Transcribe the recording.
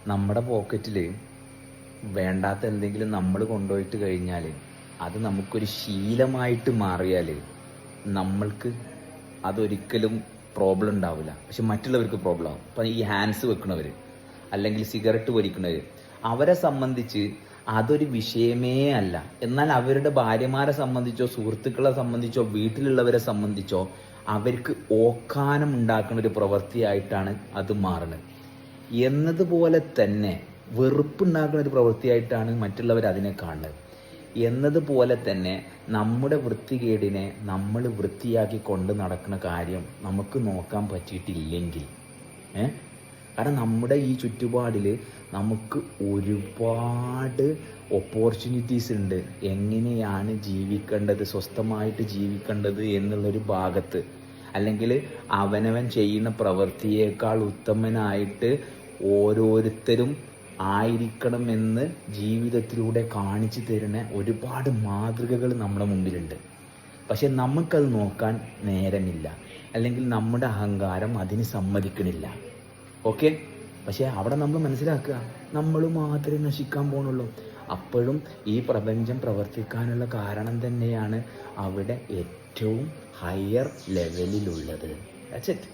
നമ്മുടെ പോക്കറ്റിൽ വേണ്ടാത്ത എന്തെങ്കിലും നമ്മൾ കൊണ്ടുപോയിട്ട് കഴിഞ്ഞാൽ അത് നമുക്കൊരു ശീലമായിട്ട് മാറിയാൽ നമ്മൾക്ക് അതൊരിക്കലും പ്രോബ്ലം ഉണ്ടാവില്ല. പക്ഷെ മറ്റുള്ളവർക്ക് പ്രോബ്ലം ആവും. ഇപ്പം ഈ ഹാൻഡ്സ് വെക്കണവർ അല്ലെങ്കിൽ സിഗരറ്റ് വലിക്കുന്നവർ, അവരെ സംബന്ധിച്ച് അതൊരു വിഷയമേ അല്ല. എന്നാൽ അവരുടെ ഭാര്യമാരെ സംബന്ധിച്ചോ സുഹൃത്തുക്കളെ സംബന്ധിച്ചോ വീട്ടിലുള്ളവരെ സംബന്ധിച്ചോ അവർക്ക് ഓക്കാനം ഉണ്ടാക്കുന്ന ഒരു പ്രവൃത്തിയായിട്ടാണ് അത് മാറുന്നത്. എന്നതുപോലെ തന്നെ വെറുപ്പുണ്ടാക്കുന്ന ഒരു പ്രവൃത്തിയായിട്ടാണ് മറ്റുള്ളവർ അതിനെ കാണുന്നത്. എന്നതുപോലെ തന്നെ നമ്മുടെ വൃത്തികേടിനെ നമ്മൾ വൃത്തിയാക്കി കൊണ്ട് നടക്കുന്ന കാര്യം നമുക്ക് നോക്കാൻ പറ്റിയിട്ടില്ലെങ്കിൽ കാരണം നമ്മുടെ ഈ ചുറ്റുപാടിൽ നമുക്ക് ഒരുപാട് ഓപ്പർച്യൂണിറ്റീസ് ഉണ്ട് എങ്ങനെയാണ് ജീവിക്കേണ്ടത്, സ്വസ്ഥമായിട്ട് ജീവിക്കേണ്ടത് എന്നുള്ളൊരു ഭാഗത്ത്. അല്ലെങ്കിൽ അവനവൻ ചെയ്യുന്ന പ്രവൃത്തിയേക്കാൾ ഉത്തമനായിട്ട് ഓരോരുത്തരും ആയിരിക്കണമെന്ന് ജീവിതത്തിലൂടെ കാണിച്ചു തരുന്ന ഒരുപാട് മാതൃകകൾ നമ്മുടെ മുമ്പിലുണ്ട്. പക്ഷെ നമുക്കത് നോക്കാൻ നേരമില്ല, അല്ലെങ്കിൽ നമ്മുടെ അഹങ്കാരം അതിന് സമ്മതിക്കണില്ല. ഓക്കെ, പക്ഷെ അവിടെ നമ്മൾ മനസ്സിലാക്കുക, നമ്മൾ മാത്രമേ നശിക്കാൻ പോകണുള്ളൂ. അപ്പോഴും ഈ പ്രപഞ്ചം പ്രവർത്തിക്കാനുള്ള കാരണം തന്നെയാണ് അവിടെ ഏറ്റവും ഹയർ ലെവലിലുള്ളത്. That's it.